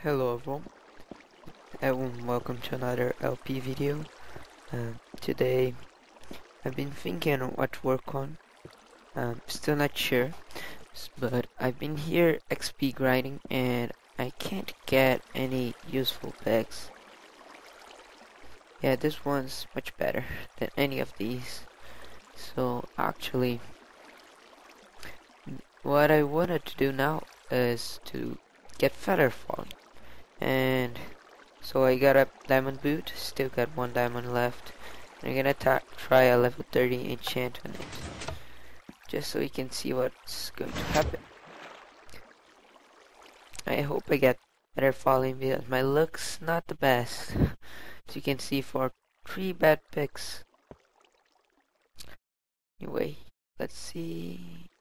Hello everyone, welcome to another LP video. Today I've been thinking on what to work on. Still not sure, but I've been here XP grinding and I can't get any useful picks. Yeah, this one's much better than any of these. So actually, what I wanted to do now is to get feather falling. And so I got a diamond boot, still got one diamond left. And I'm gonna try a level 30 enchant on it, just so we can see what's going to happen. I hope I get better falling because my luck's not the best. As you can see, for 3 bad picks. Anyway, let's see.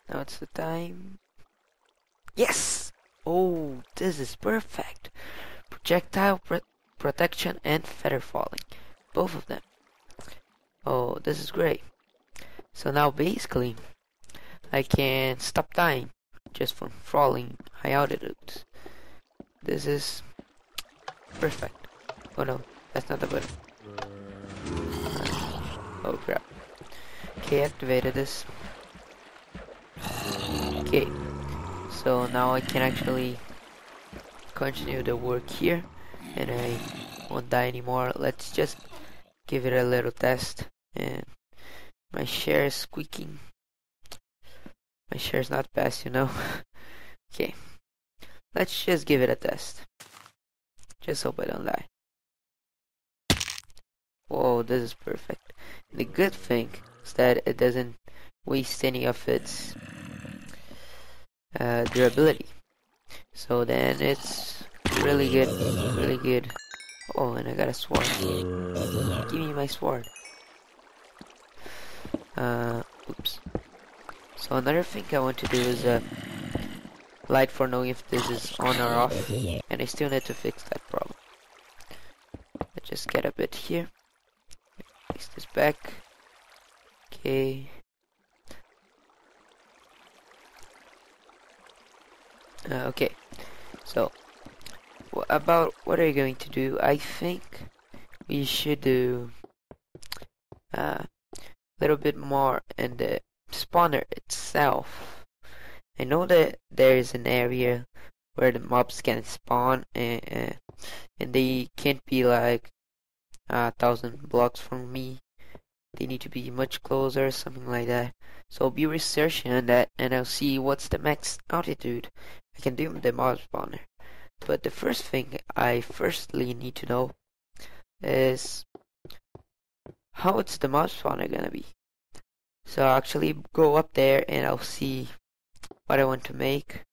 Now it's the time. Yes! Oh, this is perfect. Projectile protection and feather falling. Both of them. Oh, this is great. So now basically, I can stop dying just from falling high altitudes. This is perfect. Oh no, that's not the button. Oh crap. Okay, activated this. Okay. So now I can actually continue the work here and I won't die anymore. Let's just give it a little test. And my share is squeaking. My share is not fast, you know. Okay, let's just give it a test. Just hope I don't die. Whoa, this is perfect. The good thing is that it doesn't waste any of its durability. So then it's really good, really good. Oh, and I got a sword. Give me my sword. Oops. So another thing I want to do is light for knowing if this is on or off, and I still need to fix that problem. Let's just get a bit here. Place this back. Okay. Okay. So, about what are you going to do? I think we should do a little bit more in the spawner itself. I know that there is an area where the mobs can spawn and they can't be like 1,000 blocks from me. They need to be much closer, something like that. So I'll be researching on that and I'll see what's the max altitude I can do with the mob spawner. But the first thing I firstly need to know is how it's the mob spawner gonna be. So I'll actually go up there and I'll see what I want to make.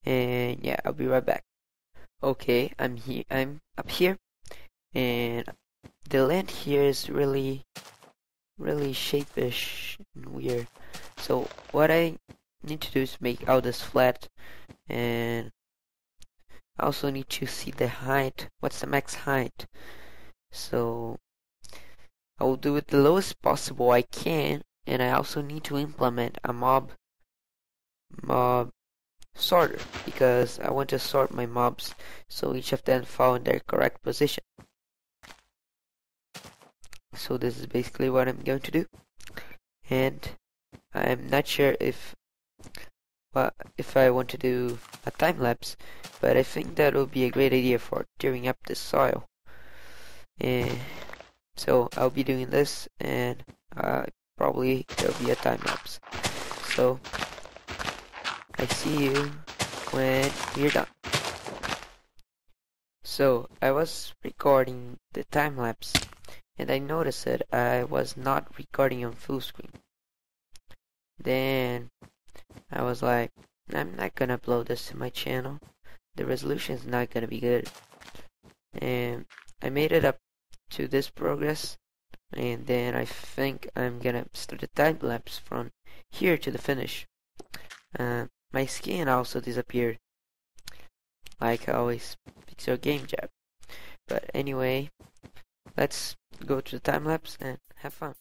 And yeah, I'll be right back. Okay, I'm up here, and the land here is really shapish and weird. So what I need to do is make all this flat, and I also need to see the height. What's the max height? So I will do it the lowest possible I can, and I also need to implement a mob sorter, because I want to sort my mobs so each of them fall in their correct position. So this is basically what I'm going to do, and I'm not sure if I want to do a time lapse, but I think that would be a great idea for tearing up the soil. And so I'll be doing this, and probably there'll be a time lapse. So I see you when we're done. So I was recording the time lapse, and I noticed that I was not recording on full screen. Then I was like, I'm not gonna upload this to my channel. The resolution is not gonna be good. And I made it up to this progress, and then I think I'm gonna start the time lapse from here to the finish. My skin also disappeared, like always. Fix your game jab. But anyway, let's go to the time lapse and have fun.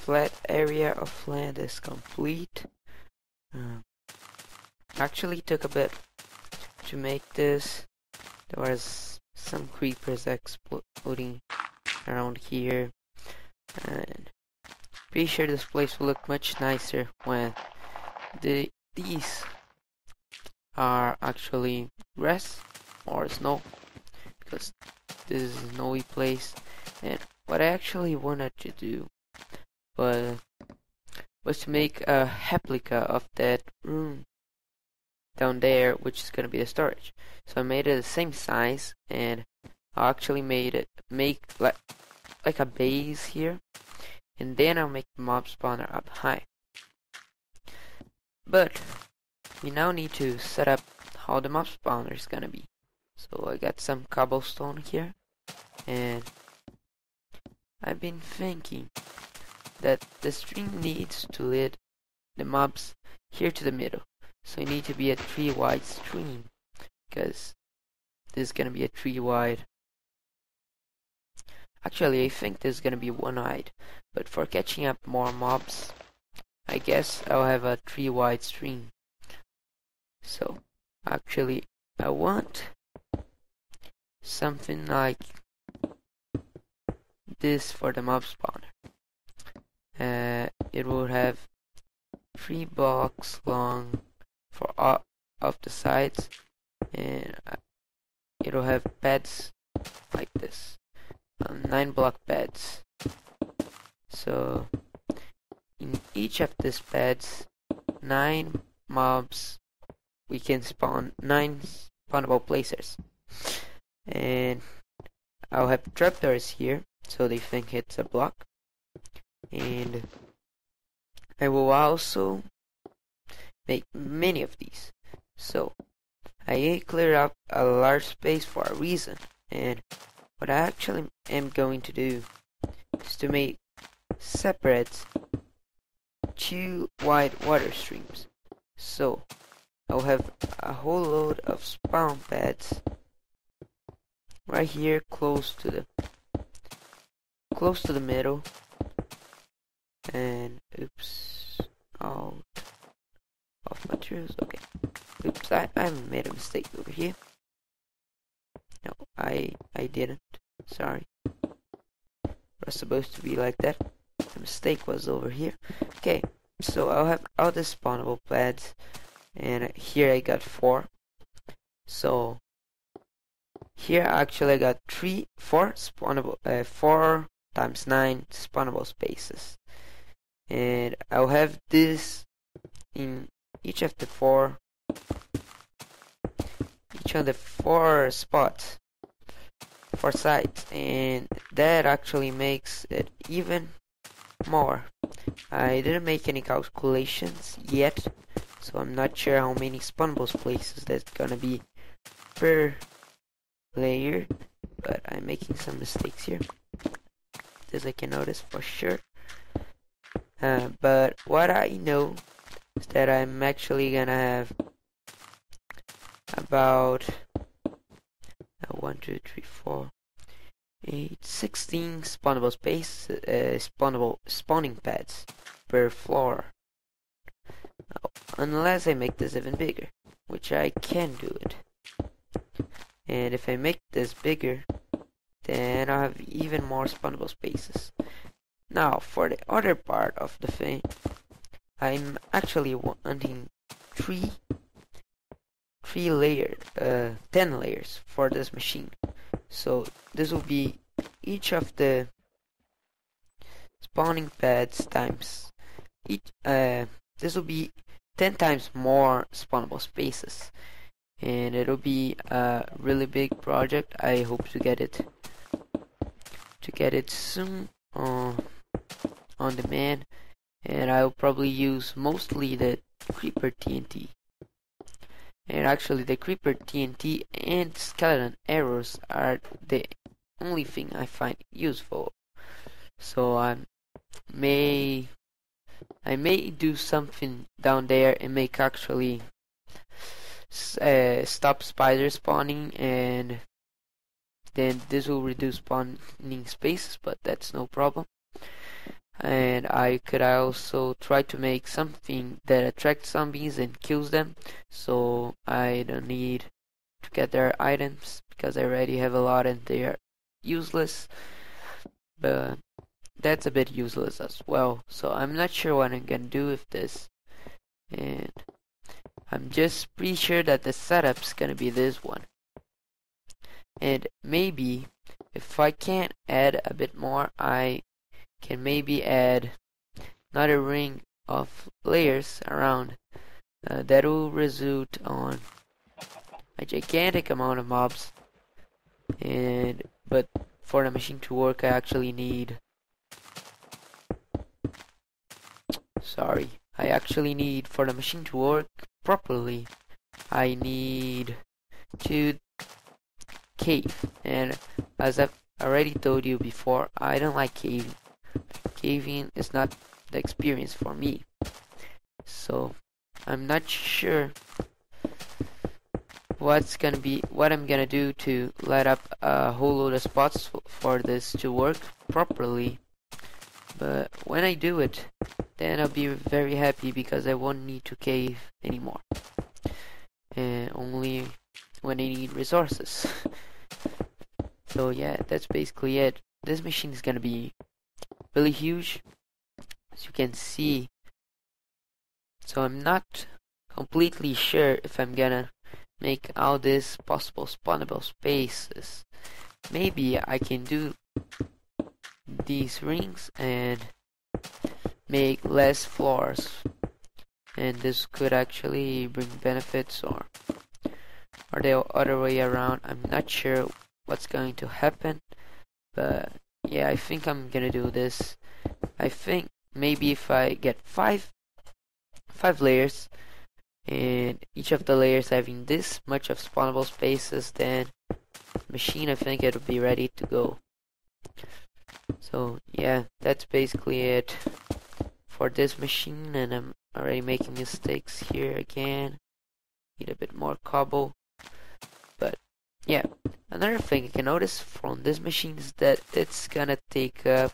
flat area of land is complete. Actually took a bit to make this. There was some creepers exploding around here, and pretty sure this place will look much nicer when these are actually grass or snow, because this is a snowy place. And what I actually wanted to do was to make a replica of that room down there, which is gonna be the storage. So I made it the same size, and I actually make like a base here, and then I'll make the mob spawner up high. But we now need to set up how the mob spawner is gonna be. So I got some cobblestone here, and I've been thinking that the stream needs to lead the mobs here to the middle. So it needs to be a 3 wide stream, because this is gonna be a 3 wide. Actually, I think this is gonna be 1 wide, but for catching up more mobs, I guess I'll have a 3 wide stream. So actually, I want something like this for the mob spawner. It will have 3 blocks long for all of the sides, and it'll have beds like this, 9 block beds. So in each of these beds, 9 mobs, we can spawn 9 spawnable placers. And I'll have trapdoors here, so they think it's a block. And I will also make many of these. So I cleared up a large space for a reason, and what I actually am going to do is to make separate 2 wide water streams. So I'll have a whole load of spawn pads right here close to the middle, and oops, out of materials. Okay, oops, I made a mistake over here. No, I didn't, sorry. It was supposed to be like that. The mistake was over here. Okay, so I'll have all the spawnable pads, and here I got 4. So here actually I got 4 spawnable, 4 times 9 spawnable spaces, and I'll have this in each of the 4 spots, 4 sides, and that actually makes it even more. I didn't make any calculations yet, so I'm not sure how many spawnable places that's gonna be per layer, but I'm making some mistakes here. This I can notice for sure. But what I know is that I'm actually gonna have about 1, 2, 3, 4, 8, 16 spawnable spawning pads per floor. Unless I make this even bigger, which I can do it. And if I make this bigger, then I'll have even more spawnable spaces. Now, for the other part of the thing, I'm actually wanting 10 layers for this machine. So this will be each of the spawning pads times this will be 10 times more spawnable spaces, and it'll be a really big project. I hope to get it soon on demand, and I'll probably use mostly the creeper TNT. And actually the creeper TNT and skeleton arrows are the only thing I find useful. So I may do something down there and make actually stop spider spawning, and then this will reduce spawning spaces, but that's no problem. and I could also try to make something that attracts zombies and kills them, so I don't need to get their items because I already have a lot and they are useless. But that's a bit useless as well, so I'm not sure what I'm gonna do with this, and I'm just pretty sure that the setup's gonna be this one. And maybe if I can't add a bit more, I can maybe add another ring of layers around that will result on a gigantic amount of mobs. But for the machine to work, I actually need for the machine to work properly, I need to cave. And as I've already told you before, I don't like caving. Caving is not the experience for me. So I'm not sure what I'm gonna do to light up a whole load of spots for this to work properly. But when I do it, then I'll be very happy because I won't need to cave anymore. And only when I need resources. So yeah, that's basically it. This machine is gonna be really huge, as you can see. So I'm not completely sure if I'm gonna make all these possible spawnable spaces. Maybe I can do these rings and make less floors, and this could actually bring benefits, or the other way around. I'm not sure what's going to happen, but yeah, I think I'm gonna do this. I think maybe if I get five layers, and each of the layers having this much of spawnable spaces, then machine, I think it'll be ready to go. So yeah, that's basically it for this machine, and I'm already making mistakes here again. Need a bit more cobble. But yeah, another thing I can notice from this machine is that it's gonna take up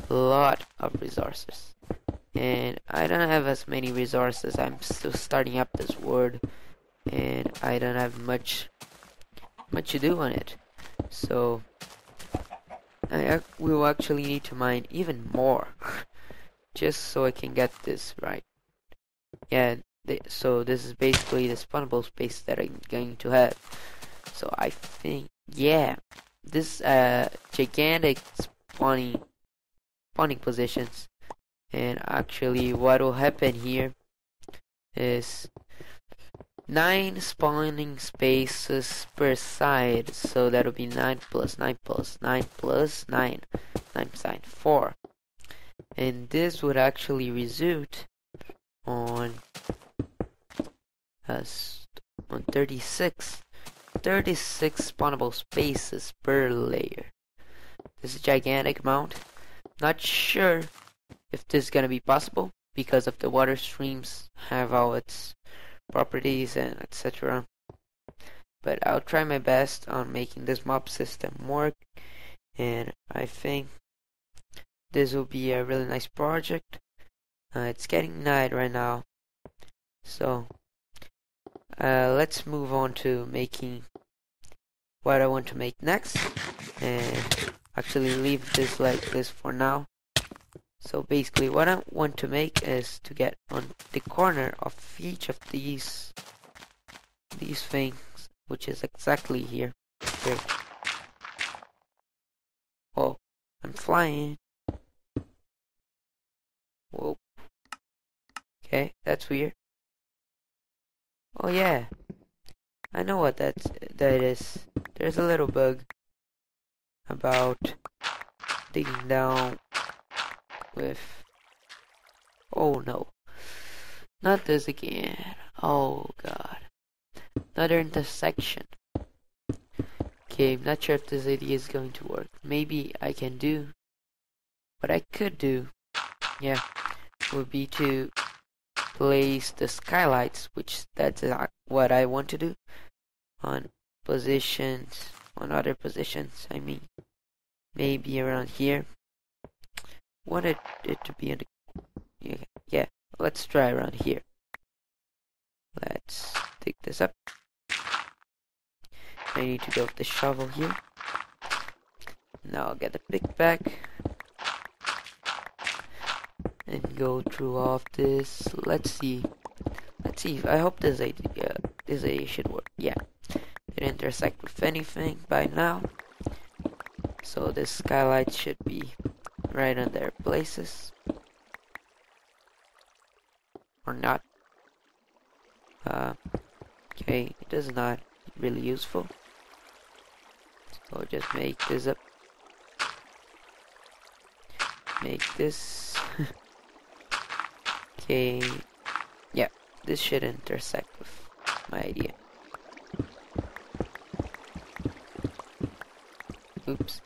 a lot of resources. And I don't have as many resources. I'm still starting up this world, and I don't have much to do on it. So I will actually need to mine even more just so I can get this right. Yeah, so this is basically the spawnable space that I'm going to have. So I think, yeah, this gigantic spawning positions. And actually what will happen here is 9 spawning spaces per side, so that'll be 9 plus 9 plus 9 plus 9, 9 plus 9, 4. And this would actually result on 36 spawnable spaces per layer. This is a gigantic amount. Not sure if this is gonna be possible because of the water streams have all its properties and etc. But I'll try my best on making this mob system work, and I think this will be a really nice project. It's getting night right now, so let's move on to making what I want to make next, and actually leave this like this for now. So basically what I want to make is to get on the corner of each of these things, which is exactly here. Oh, I'm flying. Whoa. Okay, that's weird. Oh yeah, I know what that is. There's a little bug about digging down with... Oh no, not this again. Oh god, another intersection. Okay, I'm not sure if this idea is going to work. Maybe I can do what I could do, yeah, would be to place the skylights, which that's what I want to do, on other positions, I mean, maybe around here. wanted it to be in the... Yeah, let's try around here. Let's dig this up. I need to go with the shovel here. Now I'll get the pick back and go through all of this. Let's see. I hope this idea should work. Yeah, it intersect with anything by now. So this skylight should be right on their places, or not. Okay, it is not really useful. So just make this up. Make this. Okay, yeah, this should intersect with my idea. Oops.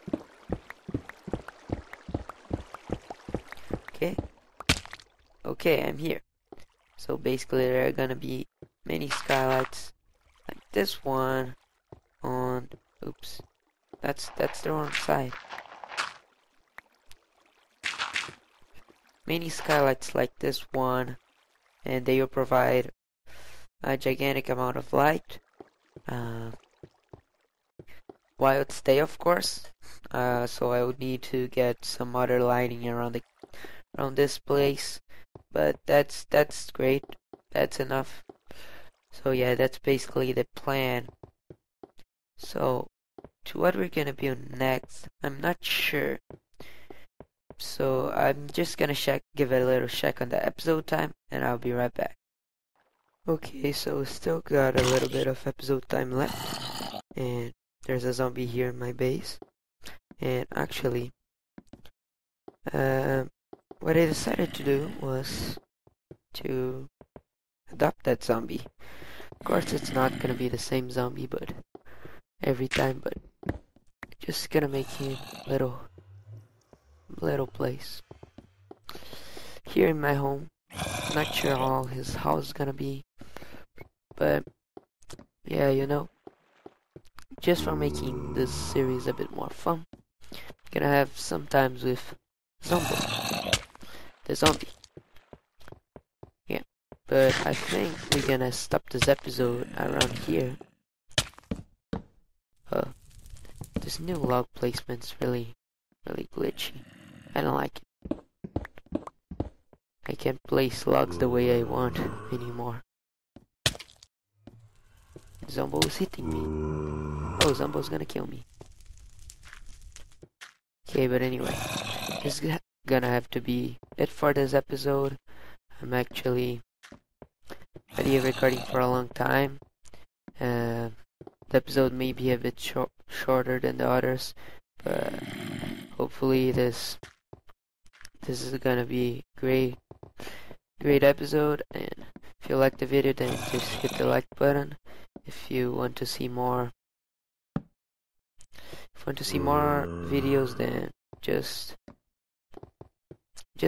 Okay, I'm here. So basically there are gonna be many skylights like this one on... Oops, that's the wrong side. Many skylights like this one, and they will provide a gigantic amount of light while it's day, of course. So I would need to get some other lighting around this place, but that's great. That's enough. So yeah, that's basically the plan. So to what we're gonna build next, I'm not sure. So I'm just gonna give it a little check on the episode time, and I'll be right back. Okay, so still got a little bit of episode time left, and there's a zombie here in my base. And actually, what I decided to do was to adopt that zombie. Of course, it's not gonna be the same zombie, but every time, but just gonna make him little place here in my home. Not sure how his house is gonna be, but yeah, you know, just for making this series a bit more fun, gonna have some times with the zombie. Yeah, but I think we're gonna stop this episode around here. This new log placement's really glitchy. I don't like it. I can't place logs the way I want anymore. Zombo is hitting me. Oh, Zombo's gonna kill me. Okay, but anyway, this is gonna have to be it for this episode. I'm actually video recording for a long time. The episode may be a bit shorter than the others, but hopefully this is gonna be great episode. And if you like the video, then just hit the like button. If you want to see more videos, then just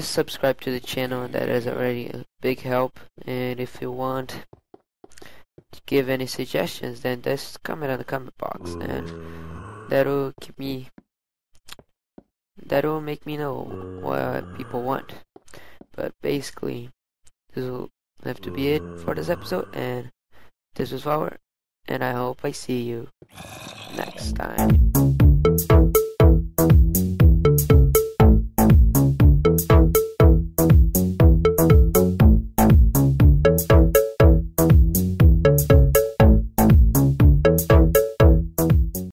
subscribe to the channel. That is already a big help. And if you want to give any suggestions, then just comment on the comment box, and that'll make me know what people want. But basically, this will have to be it for this episode, and this was Flower, and I hope I see you next time.